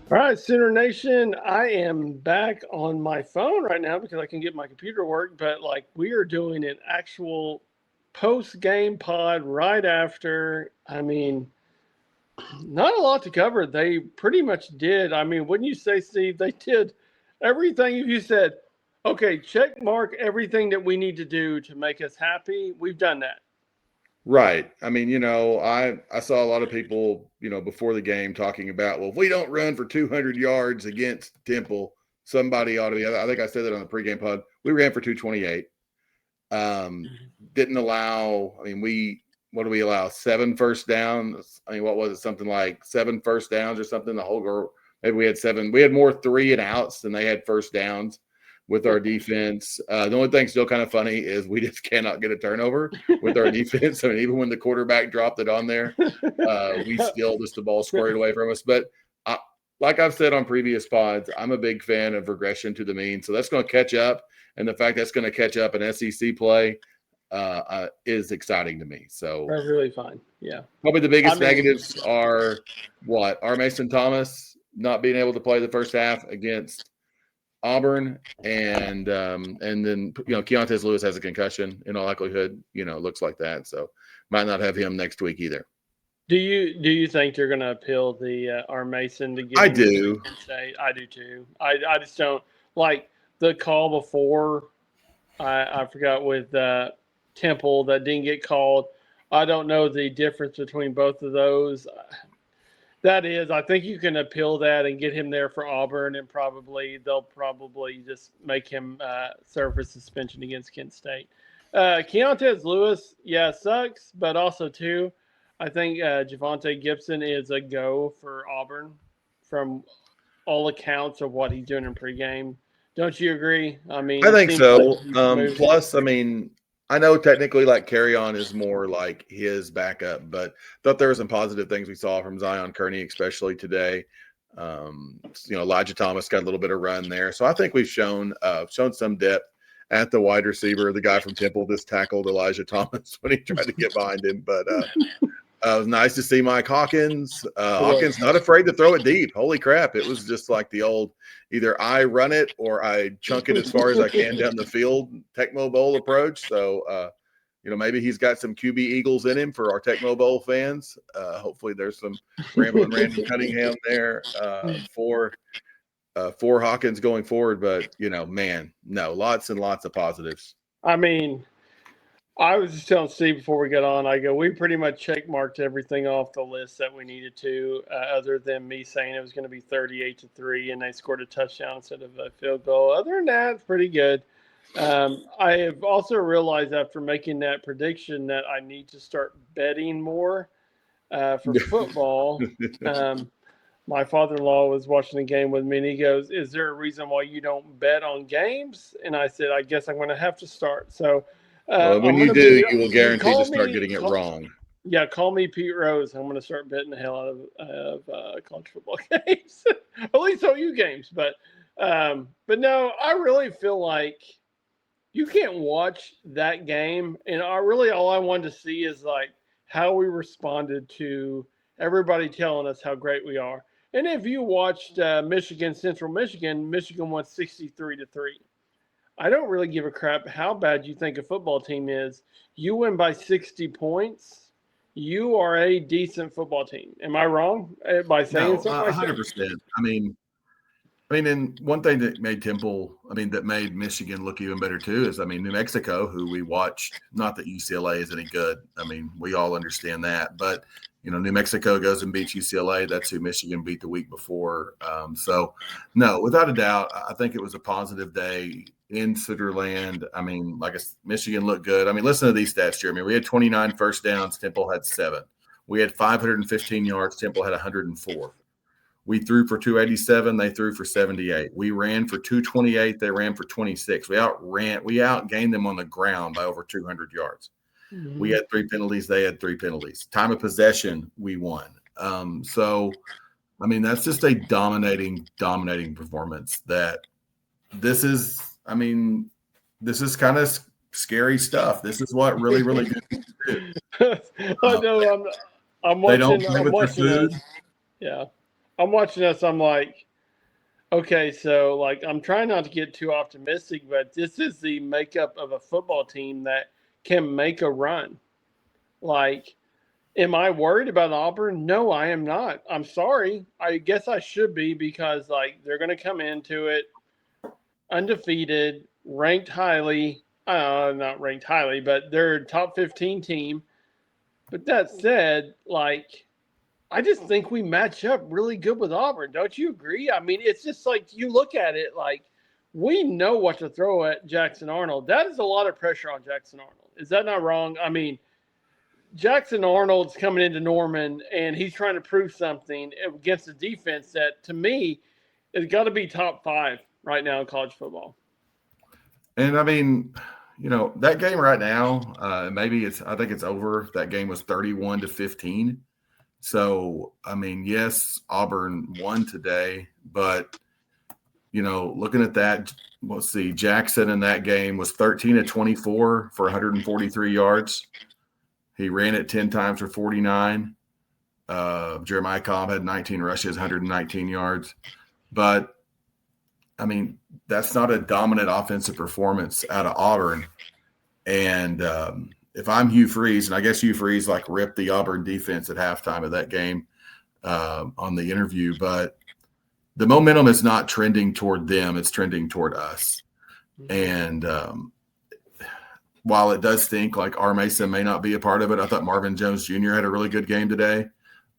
All right, Sooner Nation, I am back on my phone right now because I can get my computer to work, but like we are doing an actual post game pod right after. I mean, not a lot to cover. They pretty much did. I mean, wouldn't you say, Steve? They did everything. If you said, okay, check mark everything that we need to do to make us happy, we've done that. Right. I mean, I saw a lot of people, before the game talking about, well, if we don't run for 200 yards against Temple, somebody ought to be. I think I said that on the pregame pod. We ran for 228. Didn't allow. I mean, what do we allow? 7 first downs. I mean, what was it? Something like 7 first downs or something. The whole girl. Maybe we had 7. We had more 3 and outs than they had first downs with our defense. The only thing still kind of funny is we just cannot get a turnover with our defense. I mean, even when the quarterback dropped it on there, we still just the ball squared away from us. But like I've said on previous pods, I'm a big fan of regression to the mean. So that's going to catch up. And the fact that's going to catch up in SEC play is exciting to me. So That's really fine. Yeah. probably the biggest I mean, negatives are what? R. Mason Thomas not being able to play the first half against Auburn, and then Keontae Lewis has a concussion in all likelihood. It looks like that, so might not have him next week either. do you think they're going to appeal the R. Mason to get I him into do. Penn State? I do too. I just don't like the call before. I forgot with Temple that didn't get called. I don't know the difference between both of those. That is, I think you can appeal that and get him there for Auburn, and they'll probably just make him serve for suspension against Kent State. Keontae Lewis, yeah, sucks, but also too, I think Javonte Gibson is a go for Auburn from all accounts of what he's doing in pregame. Don't you agree? I mean, I it think seems like so. he's moved. Plus, I mean, I know technically like Carry On is more like his backup, but thought there were some positive things we saw from Zion Kearney, especially today. Elijah Thomas got a little bit of run there, so I think we've shown some depth at the wide receiver. The guy from Temple just tackled Elijah Thomas when he tried to get behind him, but it was nice to see Mike Hawkins. Hawkins not afraid to throw it deep. Holy crap. It was just like the old either I run it or I chunk it as far as I can down the field Tecmo Bowl approach. So, maybe he's got some QB Eagles in him for our Tecmo Bowl fans. Hopefully there's some Rambling Randy Cunningham there for Hawkins going forward. But, man, no, lots and lots of positives. I mean, I was just telling Steve before we got on, I go, we pretty much check marked everything off the list that we needed to, other than me saying it was going to be 38-3 and they scored a touchdown instead of a field goal. Other than that, it's pretty good. I have also realized after making that prediction that I need to start betting more for football. My father-in-law was watching the game with me, and he goes, "Is there a reason why you don't bet on games?" And I said, "I guess I'm going to have to start." So Well, when I'm going you to do, be. you will You guarantee to call start me. getting it wrong. Yeah, call me Pete Rose. I'm going to start betting the hell out of college football games, at least OU games. But no, I really feel like you can't watch that game, and all I wanted to see is like how we responded to everybody telling us how great we are. And if you watched Michigan Central Michigan, Michigan won 63-3. I don't really give a crap how bad you think a football team is. You win by 60 points. You are a decent football team. Am I wrong by saying No, something like that? 100%. I mean, and one thing that made that made Michigan look even better too is, New Mexico, who we watched, not that UCLA is any good. We all understand that, but New Mexico goes and beats UCLA. That's who Michigan beat the week before. So, no, without a doubt, I think it was a positive day in Sutherland. Michigan looked good. Listen to these stats, Jeremy. We had 29 first downs. Temple had 7. We had 515 yards. Temple had 104. We threw for 287. They threw for 78. We ran for 228. They ran for 26. We outgained them on the ground by over 200 yards. Mm-hmm. We had 3 penalties. They had 3 penalties. Time of possession, we won. That's just a dominating performance. This is kind of scary stuff. This is what really, really good teams do. I know. I'm watching. They don't play with their food. Yeah. I'm watching this. I'm like, okay, so like I'm trying not to get too optimistic, but this is the makeup of a football team that can make a run. Like, am I worried about Auburn? No, I am not. I'm sorry. I guess I should be because like they're going to come into it undefeated, ranked highly. Not ranked highly, but they're a top 15 team. But that said, like I just think we match up really good with Auburn. Don't you agree? I mean, it's just like you look at it like we know what to throw at Jackson Arnold. That is a lot of pressure on Jackson Arnold. Is that not wrong? I mean, Jackson Arnold's coming into Norman and he's trying to prove something against a defense that, to me, has got to be top 5 right now in college football. And I mean, that game right now, I think it's over. That game was 31-15. So, I mean, yes, Auburn won today, but, looking at that, let's see, Jackson in that game was 13-24 for 143 yards. He ran it 10 times for 49. Jeremiah Cobb had 19 rushes, 119 yards. But, I mean, that's not a dominant offensive performance out of Auburn. And if I'm Hugh Freeze, and I guess Hugh Freeze like ripped the Auburn defense at halftime of that game on the interview, but the momentum is not trending toward them. It's trending toward us. And while it does stink like R. Mason may not be a part of it, I thought Marvin Jones Jr. had a really good game today.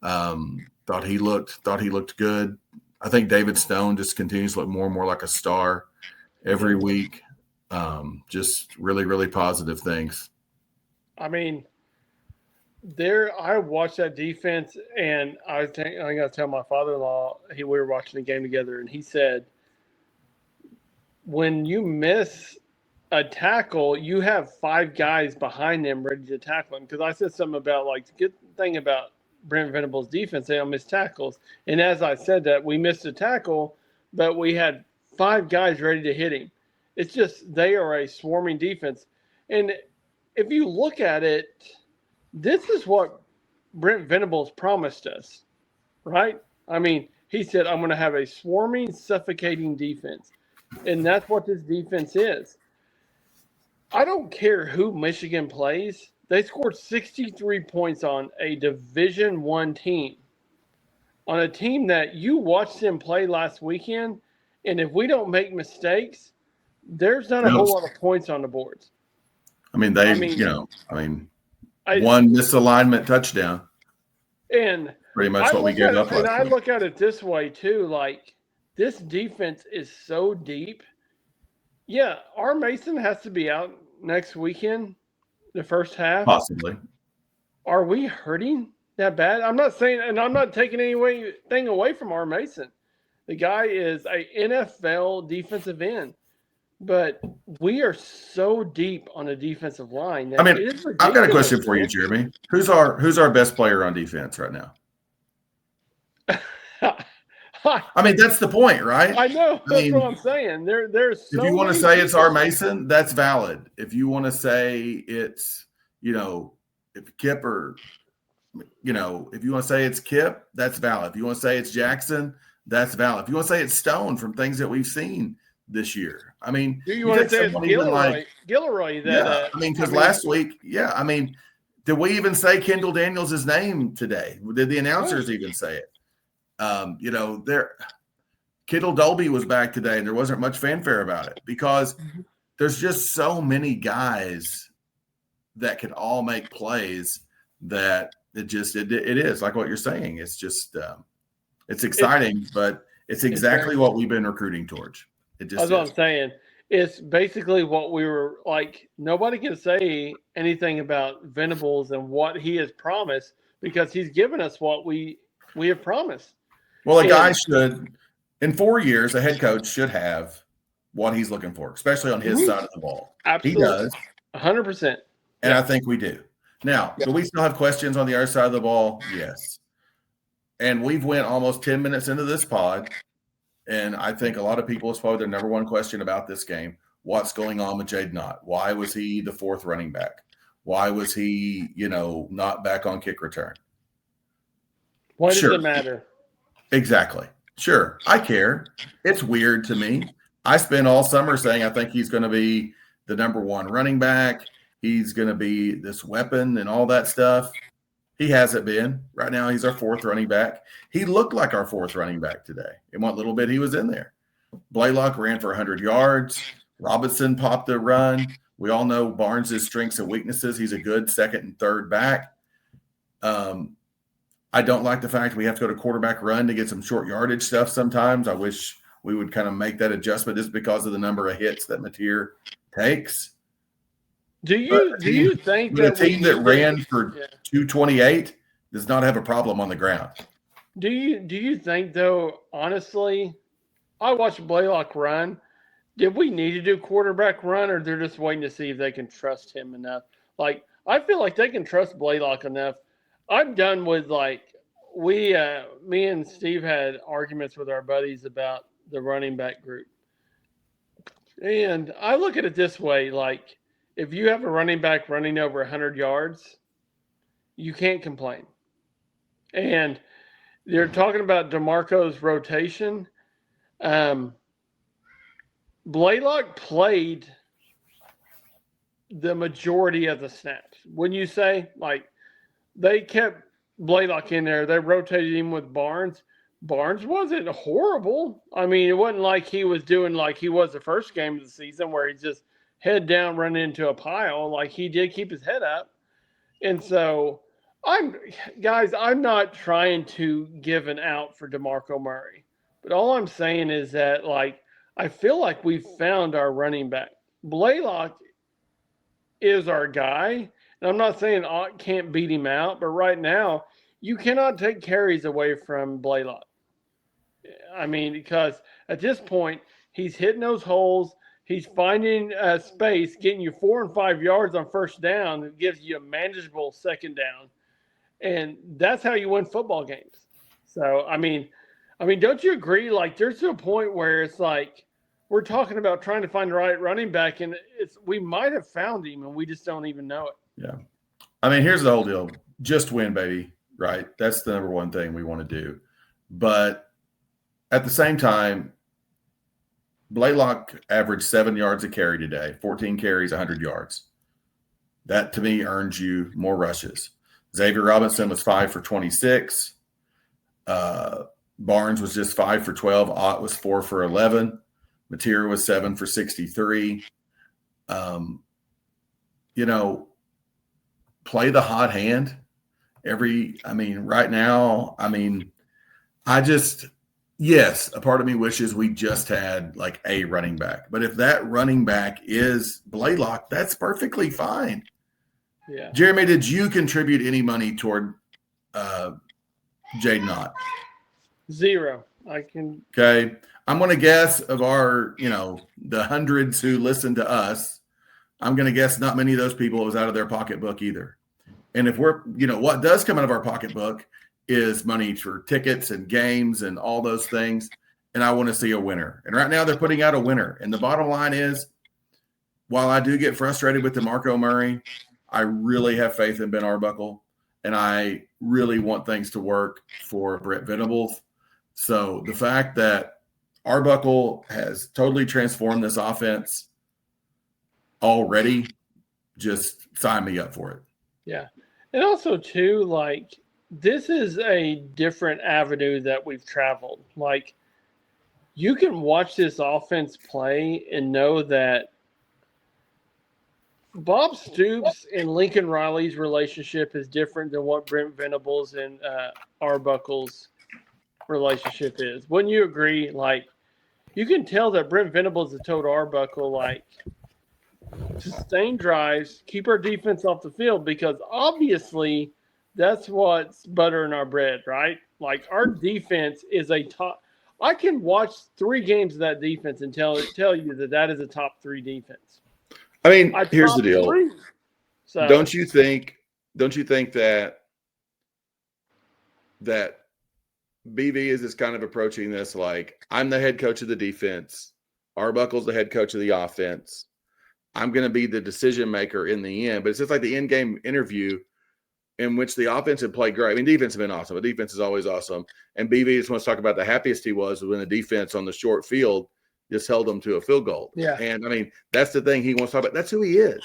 Thought he looked good. I think David Stone just continues to look more and more like a star every week. Just really, really positive things. I mean, I watched that think I got to tell my father-in-law, we were watching the game together, and he said, when you miss a tackle, you have 5 guys behind them ready to tackle him. Because I said something about like the good thing about Brent Venables' defense, they don't miss tackles. And as I said that, we missed a tackle, but we had 5 guys ready to hit him. It's just they are a swarming defense. And if you look at it, this is what Brent Venables promised us, right? I mean, he said, I'm going to have a swarming, suffocating defense. And that's what this defense is. I don't care who Michigan plays. They scored 63 points on a Division I team, on a team that you watched them play last weekend. And if we don't make mistakes, there's not a whole lot of points on the boards. One misalignment touchdown. And pretty much what we gave up last week. And I look at it this way too, like this defense is so deep. Yeah, R. Mason has to be out next weekend, the first half. Possibly. Are we hurting that bad? I'm not saying, and I'm not taking anything away from R. Mason. The guy is a NFL defensive end. But we are so deep on the defensive line. I've got a question for you, Jeremy. Who's our best player on defense right now? I mean, that's the point, right? I know. That's what I'm saying. There's so if you want to say it's R. Mason, that's valid. If you want to say it's, if Kip or, if you want to say it's Kip, that's valid. If you want to say it's Jackson, that's valid. If you want to say it's Stone from things that we've seen this year. I mean, do you want to say it's Gilroy? Because last week, did we even say Kendall Daniels' name today? Did the announcers even say it? Kendall Dolby was back today, and there wasn't much fanfare about it because there's just so many guys that can all make plays that it is like what you're saying. It's just it's exciting, but it's exactly what we've been recruiting towards. That's what I'm saying. It's basically what we were like. Nobody can say anything about Venables and what he has promised because he's given us what we have promised. Well, a guy should, in 4 years, a head coach should have what he's looking for, especially on his side of the ball. Absolutely. He does. 100%. And I think we do. Now, do we still have questions on the other side of the ball? Yes. And we've went almost 10 minutes into this pod. And I think a lot of people, it's probably their number one question about this game. What's going on with Jade Knott? Why was he the 4th running back? Why was he, not back on kick return? Why does it matter? Exactly. Sure. I care. It's weird to me. I spent all summer saying I think he's going to be the number one running back. He's going to be this weapon and all that stuff. He hasn't been. Right now, he's our fourth running back. He looked like our fourth running back today. In what little bit he was in there. Blaylock ran for 100 yards. Robinson popped a run. We all know Barnes' strengths and weaknesses. He's a good second and third back. I don't like the fact we have to go to quarterback run to get some short yardage stuff sometimes. I wish we would kind of make that adjustment just because of the number of hits that Mateer takes. Do you think that a team that ran for 228 does not have a problem on the ground? Do you think, though, honestly, I watched Blaylock run. Did we need to do quarterback run, or they're just waiting to see if they can trust him enough? Like, I feel like they can trust Blaylock enough. I'm done with, like, me and Steve had arguments with our buddies about the running back group. And I look at it this way, like, if you have a running back running over 100 yards, you can't complain. And they're talking about DeMarco's rotation. Blaylock played the majority of the snaps. Wouldn't you say? Like, they kept Blaylock in there. They rotated him with Barnes. Barnes wasn't horrible. I mean, it wasn't like he was doing like he was the first game of the season where he just head down running into a pile. Like, he did keep his head up. And so I'm not trying to give an out for DeMarco Murray. But all I'm saying is that, like, I feel like we've found our running back. Blaylock is our guy. And I'm not saying Ott can't beat him out, but right now you cannot take carries away from Blaylock. I mean, because at this point he's hitting those holes. He's finding space, getting you 4 and 5 yards on first down. It gives you a manageable second down, and that's how you win football games. So, I mean, don't you agree? Like, there's a point where it's like we're talking about trying to find the right running back, and we might have found him, and we just don't even know it. Yeah. I mean, here's the whole deal. Just win, baby, right? That's the number one thing we want to do. But at the same time, Blaylock averaged 7 yards a carry today, 14 carries, 100 yards. That, to me, earns you more rushes. Xavier Robinson was 5 for 26. Barnes was just 5 for 12. Ott was 4 for 11. Mateer was 7 for 63. Play the hot hand right now, yes, a part of me wishes we just had like a running back. But if that running back is Blaylock, that's perfectly fine. Yeah. Jeremy, did you contribute any money toward Jaden Ott? 0. Okay. I'm going to guess of our, the hundreds who listen to us, I'm going to guess not many of those people it was out of their pocketbook either. And if we're, what does come out of our pocketbook is money for tickets and games and all those things. And I want to see a winner. And right now they're putting out a winner. And the bottom line is, while I do get frustrated with DeMarco Murray, I really have faith in Ben Arbuckle. And I really want things to work for Brent Venables. So the fact that Arbuckle has totally transformed this offense already, just sign me up for it. Yeah. And also, too, like, this is a different avenue that we've traveled. Like, you can watch this offense play and know that Bob Stoops and Lincoln Riley's relationship is different than what Brent Venables and Arbuckle's relationship is. Wouldn't you agree? Like, you can tell that Brent Venables has told Arbuckle, like, sustain drives, keep our defense off the field, because obviously that's what's buttering our bread, right? Like, our defense is a top. I can watch 3 games of that defense and tell you that is a top 3 defense. I mean, here's the deal. So, don't you think that BV is just kind of approaching this like, I'm the head coach of the defense, Arbuckle's the head coach of the offense, I'm going to be the decision maker in the end. But it's just like the in-game interview. in which the offense had played great. I mean, defense has been awesome, but defense is always awesome. And BV just wants to talk about the happiest he was when the defense on the short field just held them to a field goal. Yeah. And I mean, that's the thing he wants to talk about. That's who he is.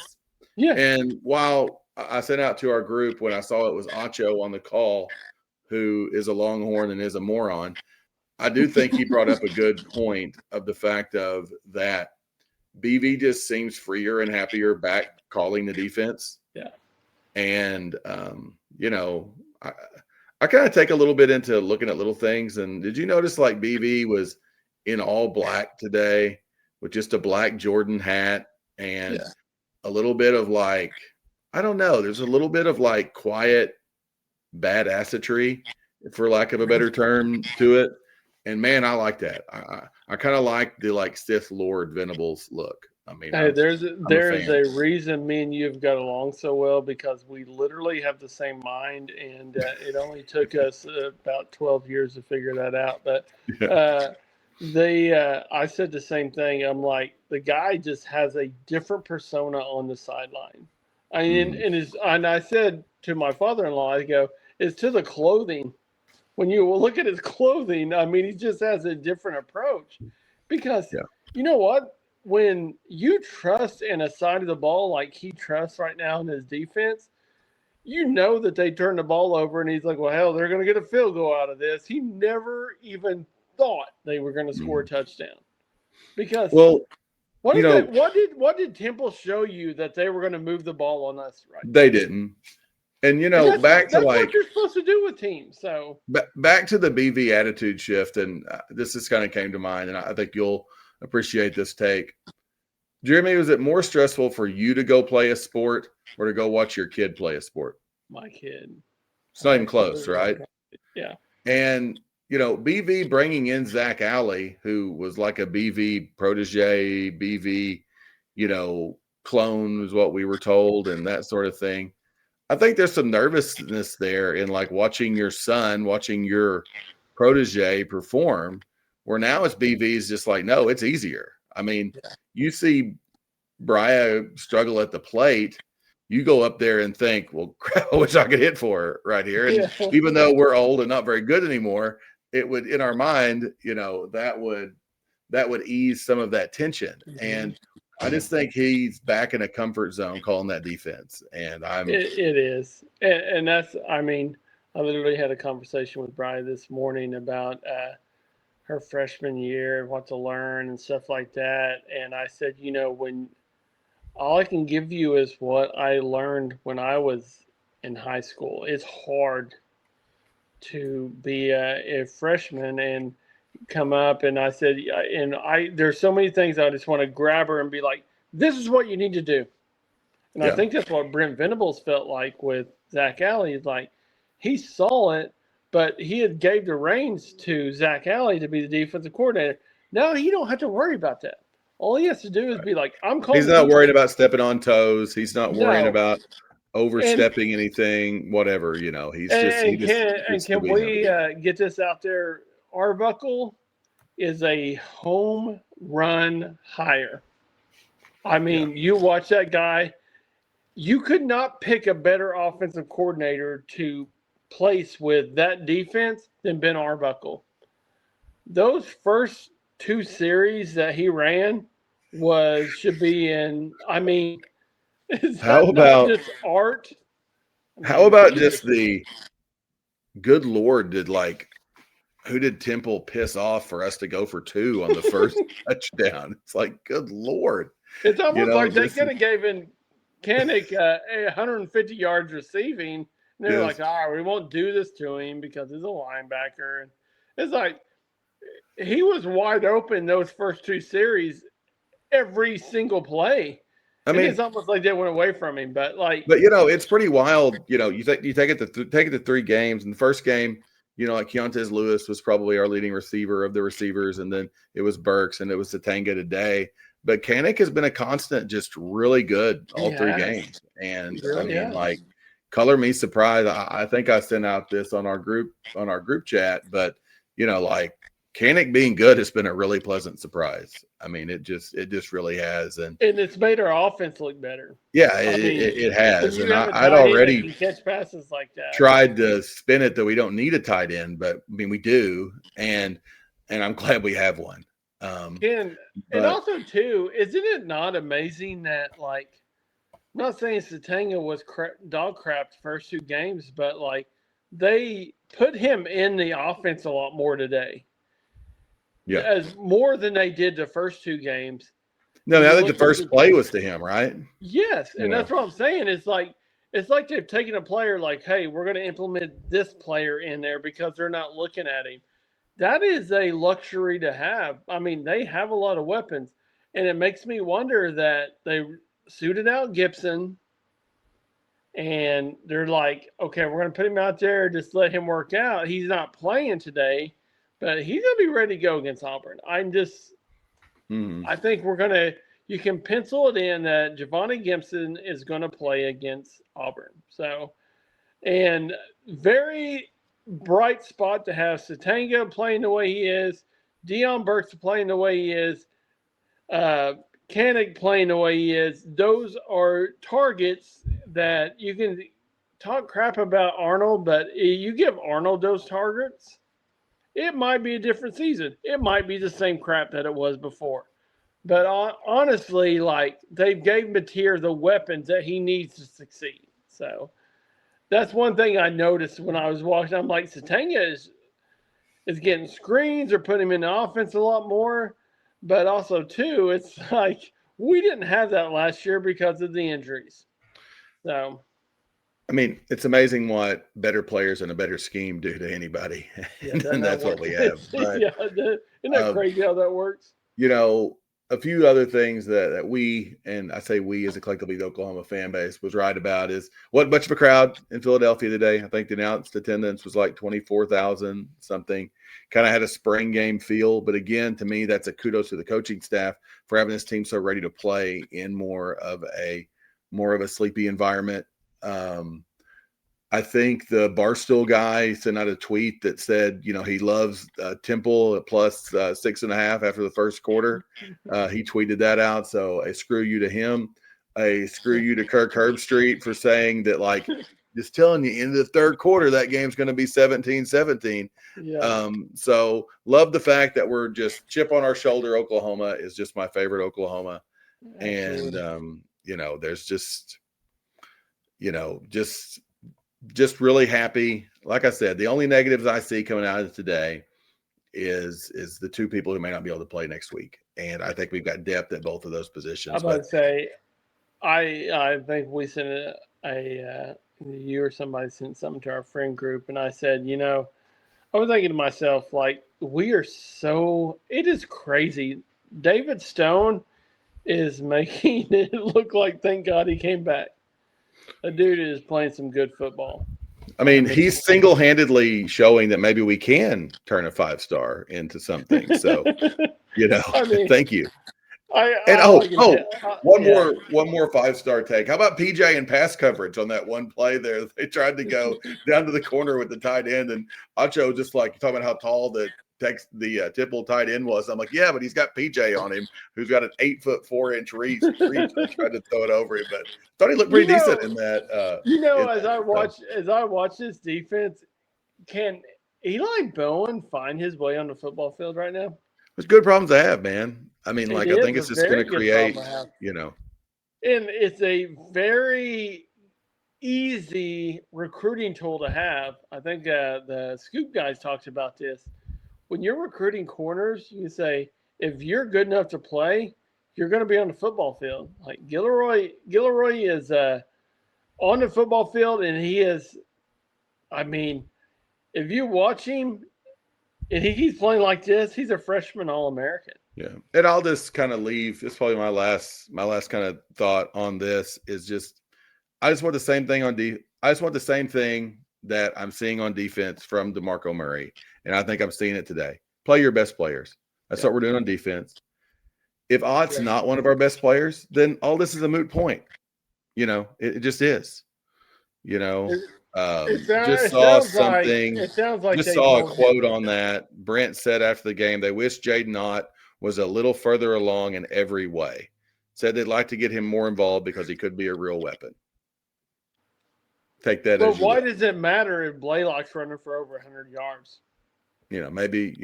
Yeah. And while I sent out to our group when I saw it was Acho on the call, who is a Longhorn and is a moron, I do think he brought up a good point of the fact of that BV just seems freer and happier back calling the defense. Yeah. And, you know, I kind of take a little bit into looking at little things. And did you notice like BV was in all black today with just a black Jordan hat and a little bit of like, I don't know, there's a little bit of like quiet badassery, for lack of a better term, to it. And man, I like that. I kind of like the like Sith Lord Venables look. I mean, hey, there's a reason me and you have got along so well, because we literally have the same mind, and it only took us about 12 years to figure that out. But I said the same thing. I'm like, the guy just has a different persona on the sideline. And I said to my father-in-law, I go, it's to the clothing. When you look at his clothing, I mean, he just has a different approach. Because you know what? When you trust in a side of the ball like he trusts right now in his defense, you know that they turn the ball over and he's like, well, hell, they're going to get a field goal out of this. He never even thought they were going to score a touchdown. Because what did Temple show you that they were going to move the ball on us right now? They didn't. And, you know, that's what you're supposed to do with teams. So back to the BV attitude shift, and this just kind of came to mind, and I think you'll appreciate this take. Jeremy, was it more stressful for you to go play a sport or to go watch your kid play a sport? My kid. It's not even close, right? Yeah. And, you know, BV bringing in Zach Alley, who was like a BV protege, BV, you know, clone is what we were told, and that sort of thing. I think there's some nervousness there in like watching your son, watching your protege perform, where now it's BV's just like, no, it's easier. I mean, you see Brian struggle at the plate, you go up there and think, well, crap, I wish I could hit for her right here. And even though we're old and not very good anymore, it would, in our mind, you know, that would ease some of that tension. And I just think he's back in a comfort zone calling that defense. And it is. And that's, I mean, I literally had a conversation with Brian this morning about her freshman year and what to learn and stuff like that. And I said, you know, when all I can give you is what I learned when I was in high school. It's hard to be a freshman and come up. And I said, there's so many things I just want to grab her and be like, this is what you need to do. And I think that's what Brent Venables felt like with Zach Alley. Is like, he saw it, but he had gave the reins to Zach Alley to be the defensive coordinator. Now he don't have to worry about that. All he has to do is be like, I'm calling. He's not worried about stepping on toes. He's not worrying about overstepping anything, whatever, you know. Can we get this out there? Arbuckle is a home run hire. I mean, you watch that guy. You could not pick a better offensive coordinator to place with that defense than Ben Arbuckle. Those first two series that he ran should be in. I mean, how about just art? How about just the good Lord? Who did Temple piss off for us to go for 2 on the first touchdown? It's like, good Lord. It's almost like they could have given Kanik 150 yards receiving. And they're like, all right, we won't do this to him because he's a linebacker. And it's like, he was wide open those first 2 series, every single play. I mean, it's almost like they went away from him. But you know, it's pretty wild. You know, you take it to 3 games. In the first game, you know, like Keontez Lewis was probably our leading receiver of the receivers, and then it was Burks, and it was Satanga today. But Kanik has been a constant, just really good all 3 games. And like, color me surprised. I think I sent out this on our group chat, but you know, like, Kanik being good has been a really pleasant surprise. I mean, it just really has, and it's made our offense look better. yeah, I mean, it when has. you And have a I'd tight end that already can catch passes like that, tried to spin it that we don't need a tight end, but I mean we do, and I'm glad we have one. and But also too, isn't it not amazing that like I'm not saying Satanga was dog crap the first two games, but like they put him in the offense a lot more today, yeah, as more than they did the first two games. no, You I think the look at first play was to him, right? yes, You and know, that's what I'm saying. It's like they've taken a player like, hey, we're going to implement this player in there because they're not looking at him. That is a luxury to have. I mean, they have a lot of weapons, and it makes me wonder that they suited out Gibson and they're like, okay, we're going to put him out there, just let him work out. He's not playing today, but he's going to be ready to go against Auburn. I think you can pencil it in that Giovanni Gibson is going to play against Auburn. So, and very bright spot to have Satanga playing the way he is, Dion Burks playing the way he is, uh, Kanik playing the way he is. Those are targets that you can talk crap about Arnold, but you give Arnold those targets, it might be a different season. It might be the same crap that it was before. But honestly, like they gave Mateer the weapons that he needs to succeed. So that's one thing I noticed when I was watching. I'm like, Satanga is getting screens or putting him in the offense a lot more. But also too, it's like we didn't have that last year because of the injuries. So I mean, it's amazing what better players and a better scheme do to anybody, yeah, and that's what we have. But isn't that uh, crazy how that works? you know, a few other things that we, and I say we as a collectively the Oklahoma fan base, was right about is what much of a crowd in Philadelphia today. I think the announced attendance was like 24,000 something. Kind of had a spring game feel, but again, to me, that's a kudos to the coaching staff for having this team so ready to play in more of a sleepy environment. I think the Barstool guy sent out a tweet that said, he loves Temple at plus 6.5 after the first quarter. He tweeted that out. So a screw you to him. A screw you to Kirk Herbstreit for saying that, like, just telling you in the third quarter, that game's going to be 17-17. Yeah. So love the fact that we're just chip on our shoulder. Oklahoma is just my favorite Oklahoma. Absolutely. And, there's just really happy. Like I said, the only negatives I see coming out of today is the two people who may not be able to play next week. And I think we've got depth at both of those positions. I'm about to say, I think we sent you or somebody sent something to our friend group, and I said, I was thinking to myself, like, it is crazy. David Stone is making it look like thank God he came back. The dude is playing some good football. I mean, he's single-handedly showing that maybe we can turn a 5-star into something. So, thank you. And one more 5-star take. How about PJ and pass coverage on that one play there? They tried to go down to the corner with the tight end, and Acho just like talking about how tall the Tipple tight end was. I'm like, yeah, but he's got PJ on him, who's got an 8'4" reach. I tried to throw it over him, but thought he looked pretty decent in that. As I watch this defense, can Eli Bowen find his way on the football field right now? It's good problems to have, man. I mean, I think it's just going to create, And it's a very easy recruiting tool to have. I think the Scoop guys talked about this. When you're recruiting corners, you say, if you're good enough to play, you're going to be on the football field. Like Gilroy is on the football field, and he is, I mean, if you watch him and he keeps playing like this, he's a freshman All-American. Yeah. And I'll just kind of leave. It's probably my last kind of thought on this is just, I just want the same thing I just want the same thing that I'm seeing on defense from DeMarco Murray. And I think I'm seeing it today. Play your best players. That's what we're doing on defense. If Ott's not one of our best players, then all this is a moot point. It just is. Just It saw sounds like something. they Just saw a told you. quote on that. Brent said after the game, they wish Jaden Ott was a little further along in every way. Said they'd like to get him more involved because he could be a real weapon. Take that But as you why will. does it matter if Blaylock's running for over 100 yards? Maybe,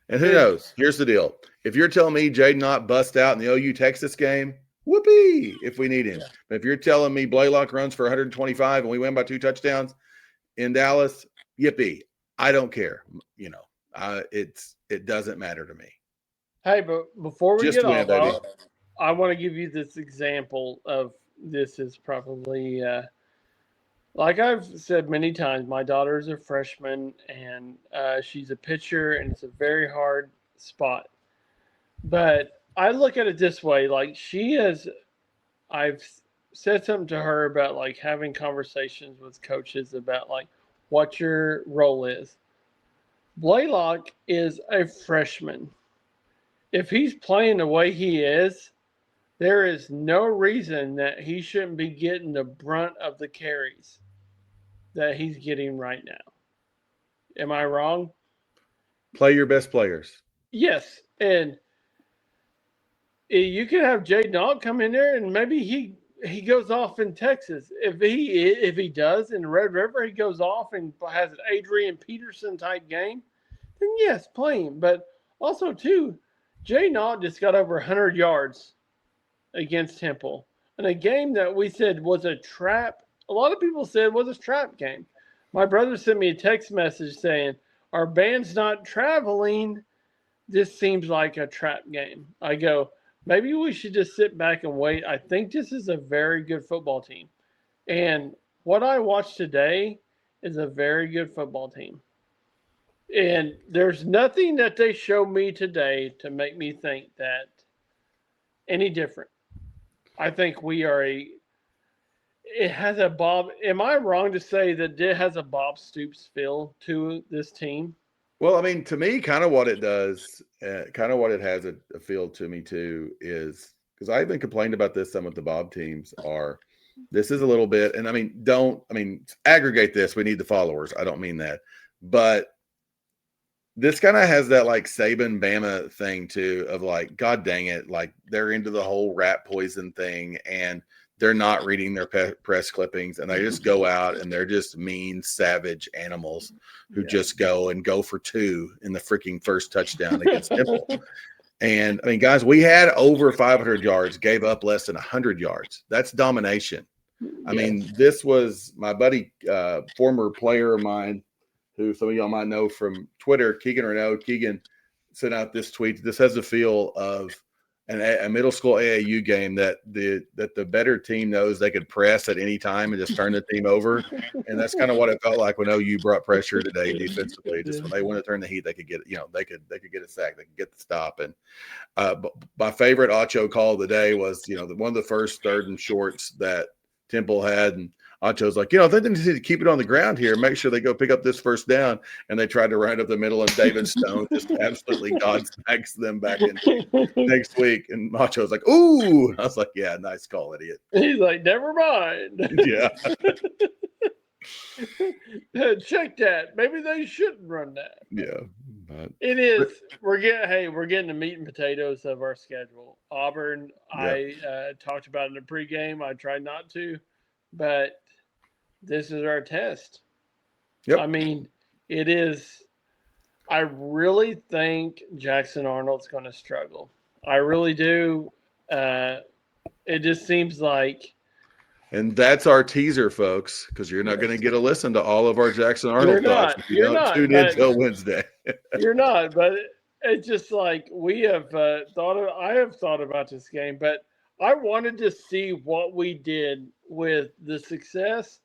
and who knows? Here's the deal. If you're telling me Jaden Ott bust out in the OU Texas game, whoopee, if we need him. Yeah. But if you're telling me Blaylock runs for 125 and we win by 2 touchdowns in Dallas, yippee. I don't care. It doesn't matter to me. Hey, but before we Just get win, off, baby. I want to give you this example of this is probably like I've said many times. My daughter is a freshman and she's a pitcher, and it's a very hard spot. But I look at it this way: like I've said something to her about like having conversations with coaches about like what your role is. Blaylock is a freshman. If he's playing the way he is, there is no reason that he shouldn't be getting the brunt of the carries that he's getting right now. Am I wrong? Play your best players. Yes. And you could have Jaden Alt come in there and maybe he goes off in Texas. If he does in Red River, he goes off and has an Adrian Peterson type game, then yes, play him. But also too, Jaden Alt just got over 100 yards against Temple in a game that we said was a trap. A lot of people said was a trap game. My brother sent me a text message saying, "Our band's not traveling. This seems like a trap game." I go, maybe we should just sit back and wait. I think this is a very good football team. And what I watched today is a very good football team. And there's nothing that they show me today to make me think that any different. I think we are it has a Bob. Am I wrong to say that it has a Bob Stoops feel to this team? Well, I mean, to me, kind of what it does, kind of what it has a feel to me too is because I've been complaining about this some with the Bob teams are this is a little bit, and aggregate this. We need the followers. I don't mean that, but this kind of has that like Saban Bama thing too of like, God dang it, like they're into the whole rat poison thing and they're not reading their press clippings and they just go out and they're just mean, savage animals who just go for 2 in the freaking first touchdown against Temple. And I mean, guys, we had over 500 yards, gave up less than 100 yards. That's domination. I mean, this was my buddy, former player of mine, who some of y'all might know from Twitter, Keegan Renaud. Keegan sent out this tweet. This has a feel of a middle school AAU game that the better team knows they could press at any time and just turn the team over. And that's kind of what it felt like when OU brought pressure today defensively. Just when they want to turn the heat, they could get they could get a sack, they could get the stop. And my favorite Acho call of the day was one of the first 3rd and shorts that Temple had, and Acho's like, they need to keep it on the ground here, make sure they go pick up this first down. And they tried to run up the middle, and David Stone just absolutely godsmacks them back in next week. And Acho's like, ooh. I was like, yeah, nice call, idiot. He's like, never mind. Yeah. Check that. Maybe they shouldn't run that. Yeah. It is. We're getting the meat and potatoes of our schedule. Auburn, I talked about in the pregame. I tried not to, but this is our test. Yep. I mean, it is. I really think Jackson Arnold's going to struggle. I really do. It just seems like. And that's our teaser, folks, because you're not going to get a listen to all of our Jackson Arnold thoughts if you don't tune in until Wednesday. You're not, but it's just like we have I have thought about this game, but I wanted to see what we did with the success.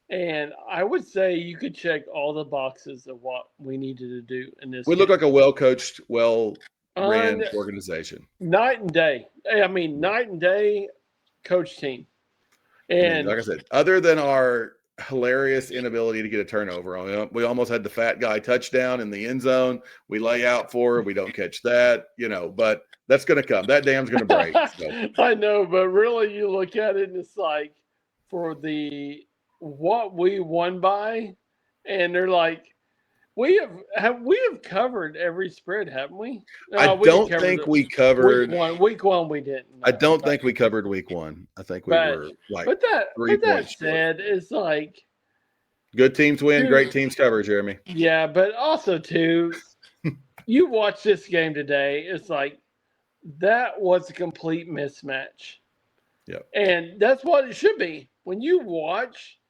And I would say you could check all the boxes of what we needed to do in this. We look like a well-coached, well-ran organization. Night and day. I mean, night and day coach team. And like I said, other than our hilarious inability to get a turnover, we almost had the fat guy touchdown in the end zone. We lay out for it. We don't catch that, but that's going to come. That dam's going to break. So. I know, but really you look at it and it's like for the what we won by, and they're like, we have covered every spread, haven't we? I No, we didn't don't cover think the we week covered. one. Week one we didn't. I No, don't think we covered week 1. I think we but were like but that 3 but that points short. said, it's like, Good teams win, dude, great teams cover, Jeremy. yeah, but also too, you watch this game today. It's like that was a complete mismatch. Yep. And that's what it should be. When you watch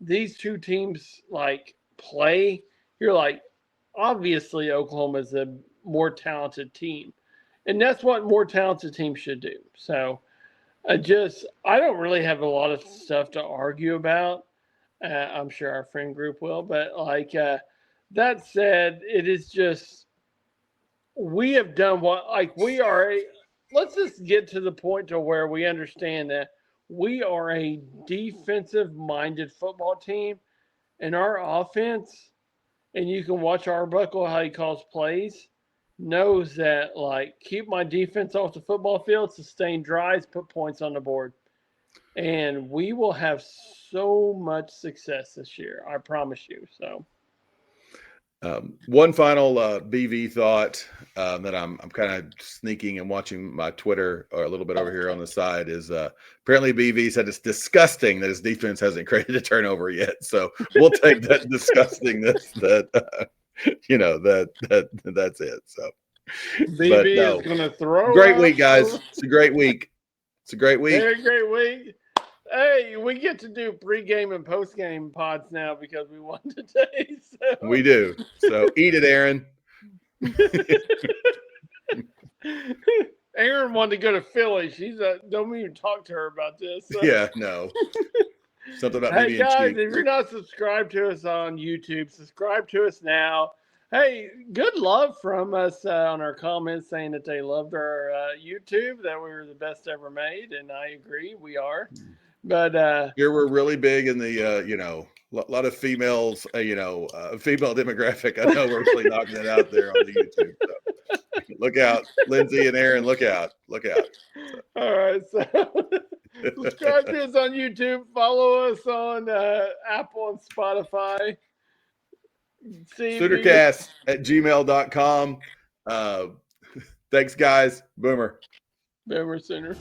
these two teams like play, you're like, obviously Oklahoma is a more talented team. And that's what more talented teams should do. So I don't really have a lot of stuff to argue about. I'm sure our friend group will, but that said, it is just we have done what like we are a let's just get to the point to where we understand that we are a defensive minded football team, and our offense, and you can watch Arbuckle how he calls plays, knows that like keep my defense off the football field, sustain drives, put points on the board, and we will have so much success this year, I promise you. So One final BV thought that I'm kind of sneaking and watching my Twitter or a little bit over here on the side is apparently BV said it's disgusting that his defense hasn't created a turnover yet. So we'll take that disgustingness that that's it. So, but BB no, is going to throw great up. week, guys. It's a great week. It's a great week. Very great week. Hey, we get to do pre-game and post-game pods now because we won today. So. We do. So eat it, Aaron. Aaron wanted to go to Philly. Don't even talk to her about this. So. Yeah, no. Something about hey me being guys, cheap. if you're not subscribed to us on YouTube, subscribe to us now. Hey, good love from us on our comments saying that they loved our YouTube, that we were the best ever made, and I agree, we are. But here we're really big in the a lot of females, female demographic. I know we're really knocking it out there on the YouTube. So look out, Lindsay and Aaron. Look out! Look out! So. All right, so subscribe to us on YouTube. Follow us on Apple and Spotify. Soonercast@gmail.com. Thanks, guys. Boomer. Boomer Sooner.